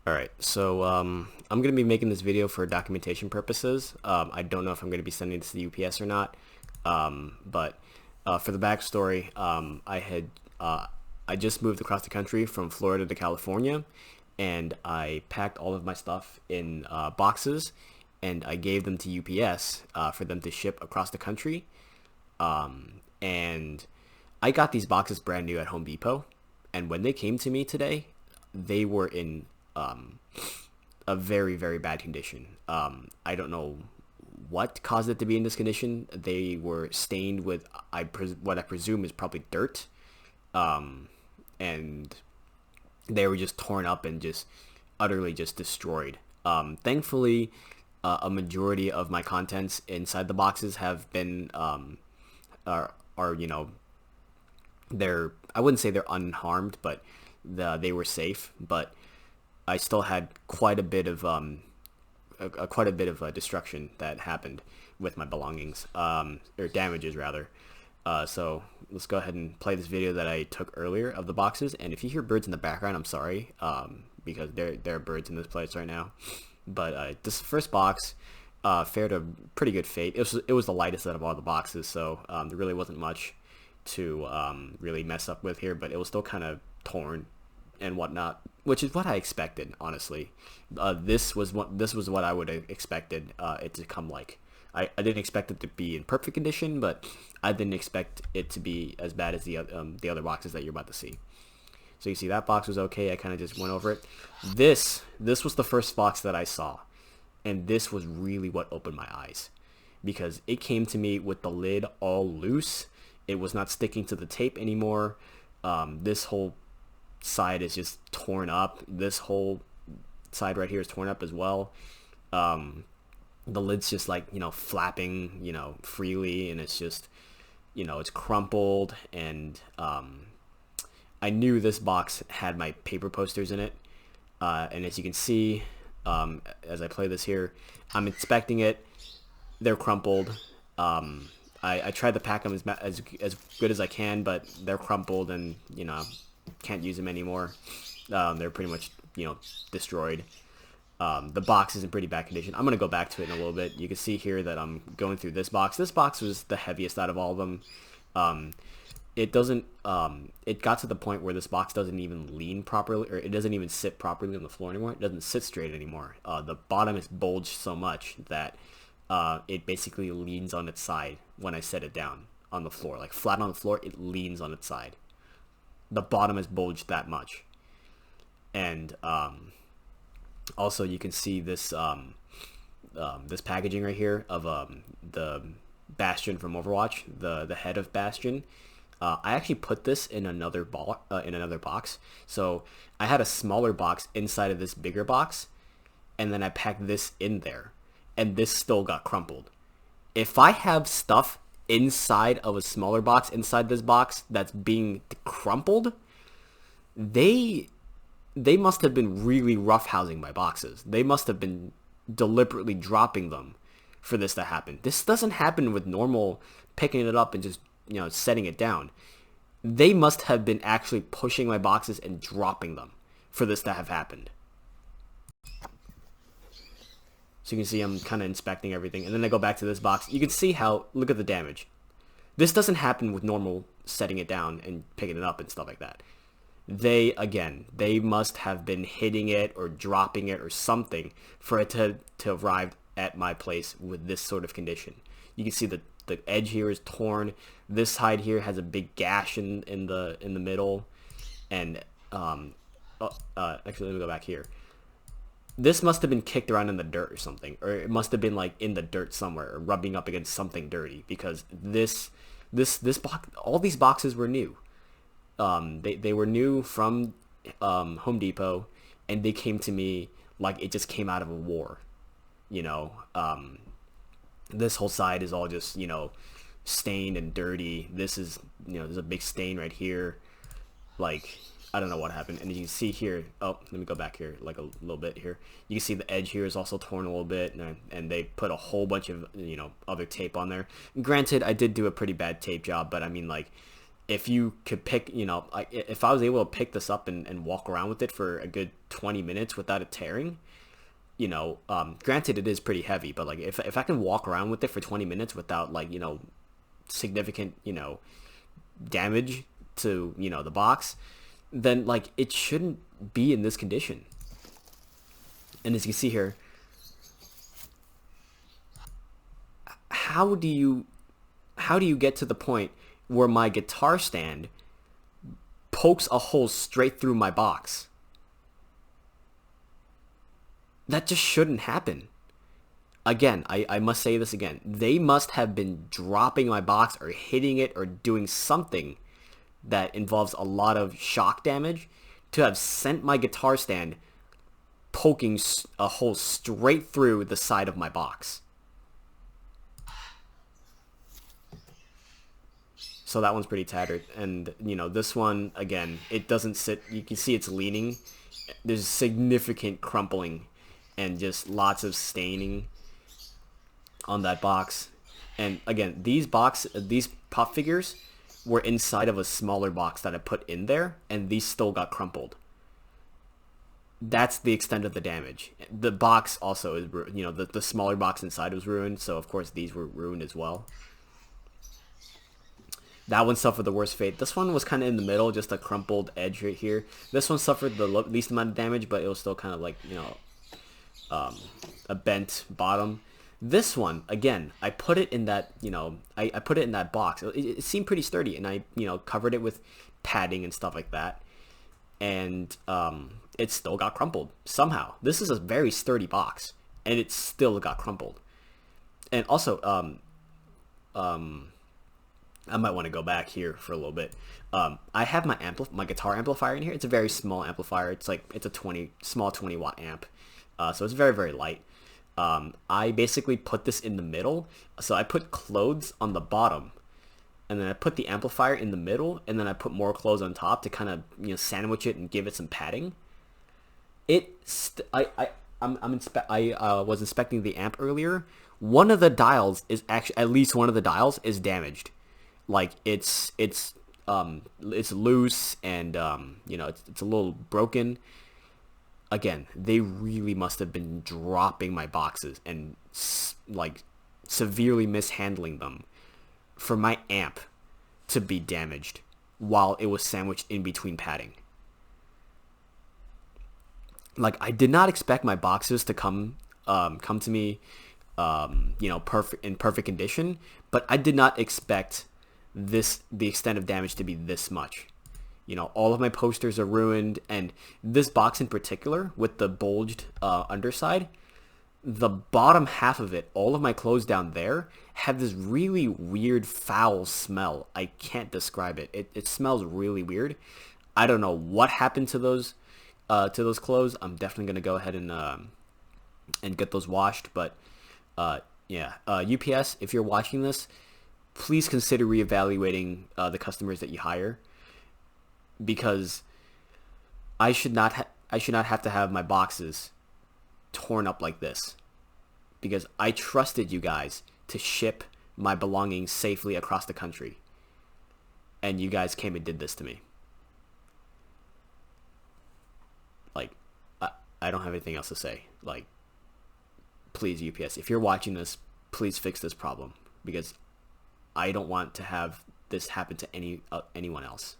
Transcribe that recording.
Alright, so I'm going to be making this video for documentation purposes. I don't know if I'm going to be sending this to the UPS or not, but for the backstory, I just moved across the country from Florida to California, and I packed all of my stuff in boxes, and I gave them to UPS for them to ship across the country. And I got these boxes brand new at Home Depot, and when they came to me today, they were in um, a very, very bad condition. I don't know what caused it to be in this condition. They were stained with what I presume is probably dirt, and they were just torn up and just utterly just destroyed. Thankfully, a majority of my contents inside the boxes have been are they're, I wouldn't say they're unharmed, but they were safe. But I still had quite a bit of quite a bit of destruction that happened with my belongings, or damages rather. So let's go ahead and play this video that I took earlier of the boxes. And if you hear birds in the background, I'm sorry, because there are birds in this place right now. But this first box fared a pretty good fate. It was the lightest out of all the boxes, so there really wasn't much to really mess up with here. But it was still kind of torn and whatnot, which is what I expected, honestly. This was what I would have expected it to come like. I didn't expect it to be in perfect condition, but I didn't expect it to be as bad as the other boxes that you're about to see. So you see that box was okay. I kind of just went over it. This was the first box that I saw, and this was really what opened my eyes, because it came to me with the lid all loose. It was not sticking to the tape anymore. This whole side is just torn up. This whole side right here is torn up as well. The lid's just like, flapping, freely, and it's just, it's crumpled. And I knew this box had my paper posters in it. And as you can see, as I play this here, I'm inspecting it. They're crumpled. I tried to pack them as good as I can, but they're crumpled, and can't use them anymore. They're pretty much destroyed. The box is in pretty bad condition. I'm gonna go back to it in a little bit. You can see here that I'm going through this box. This box was the heaviest out of all of them. It doesn't. It got to the point where this box doesn't even lean properly, or it doesn't even sit properly on the floor anymore. It doesn't sit straight anymore. The bottom is bulged so much that it basically leans on its side when I set it down on the floor, like flat on the floor. It leans on its side. The bottom is bulged that much, and also you can see this packaging right here of the Bastion from Overwatch, the head of Bastion. I actually put this in another box. So I had a smaller box inside of this bigger box, and then I packed this in there, and this still got crumpled. If I have stuff inside of a smaller box inside this box that's being crumpled, they they must have been really roughhousing my boxes. They must have been deliberately dropping them for this to happen. This doesn't happen with normal picking it up and just, setting it down. They must have been actually pushing my boxes and dropping them for this to have happened. So you can see I'm kind of inspecting everything. And then I go back to this box. You can see how, look at the damage. This doesn't happen with normal setting it down and picking it up and stuff like that. They must have been hitting it or dropping it or something for it to arrive at my place with this sort of condition. You can see the edge here is torn. This side here has a big gash in the middle. And actually, let me go back here. This must have been kicked around in the dirt or something, or it must have been like in the dirt somewhere, or rubbing up against something dirty, because this box, all these boxes were new. They were new from Home Depot, and they came to me like it just came out of a war. You know, this whole side is all just stained and dirty. This is there's a big stain right here. Like, I don't know what happened. And you can see here, oh, let me go back here like a little bit here. You can see the edge here is also torn a little bit, and they put a whole bunch of other tape on there. Granted, I did do a pretty bad tape job, but I mean, like, if you could pick, if I was able to pick this up and walk around with it for a good 20 minutes without it tearing, granted it is pretty heavy, but like if I can walk around with it for 20 minutes without like, significant, damage to, the box, then like it shouldn't be in this condition. And as you can see here, how do you get to the point where my guitar stand pokes a hole straight through my box? That just shouldn't happen. Again, I must say this again. They must have been dropping my box or hitting it or doing something that involves a lot of shock damage to have sent my guitar stand poking a hole straight through the side of my box. So that one's pretty tattered. And, this one, again, it doesn't sit. You can see it's leaning. There's significant crumpling and just lots of staining on that box. And again, these pop figures were inside of a smaller box that I put in there, and these still got crumpled. That's the extent of the damage. The box also is, the smaller box inside was ruined, so of course these were ruined as well. That one suffered the worst fate. This one was kind of in the middle, just a crumpled edge right here. This one suffered the least amount of damage, but it was still kind of like, a bent bottom. This one, again, I put it in that, I put it in that box. It seemed pretty sturdy, and I, covered it with padding and stuff like that. And it still got crumpled somehow. This is a very sturdy box, and it still got crumpled. And also, I might want to go back here for a little bit. I have my guitar amplifier in here. It's a very small amplifier. It's a small 20 watt amp. So it's very, very light. I basically put this in the middle. So I put clothes on the bottom, and then I put the amplifier in the middle, and then I put more clothes on top to kind of, sandwich it and give it some padding. I was inspecting the amp earlier. One of the dials is actually, at least one of the dials is damaged. Like it's loose, and it's a little broken. Again, they really must have been dropping my boxes and like severely mishandling them for my amp to be damaged while it was sandwiched in between padding. Like, I did not expect my boxes to come to me, in perfect condition, but I did not expect the extent of damage to be this much. All of my posters are ruined, and this box in particular, with the bulged underside, the bottom half of it, all of my clothes down there, have this really weird foul smell. I can't describe it. It smells really weird. I don't know what happened to those clothes. I'm definitely gonna go ahead and get those washed. But yeah, UPS, if you're watching this, please consider reevaluating the customers that you hire, because I should not have to have my boxes torn up like this, because I trusted you guys to ship my belongings safely across the country, and you guys came and did this to me. Like, I don't have anything else to say. Like, please, UPS, if you're watching this, please fix this problem, because I don't want to have this happen to anyone else.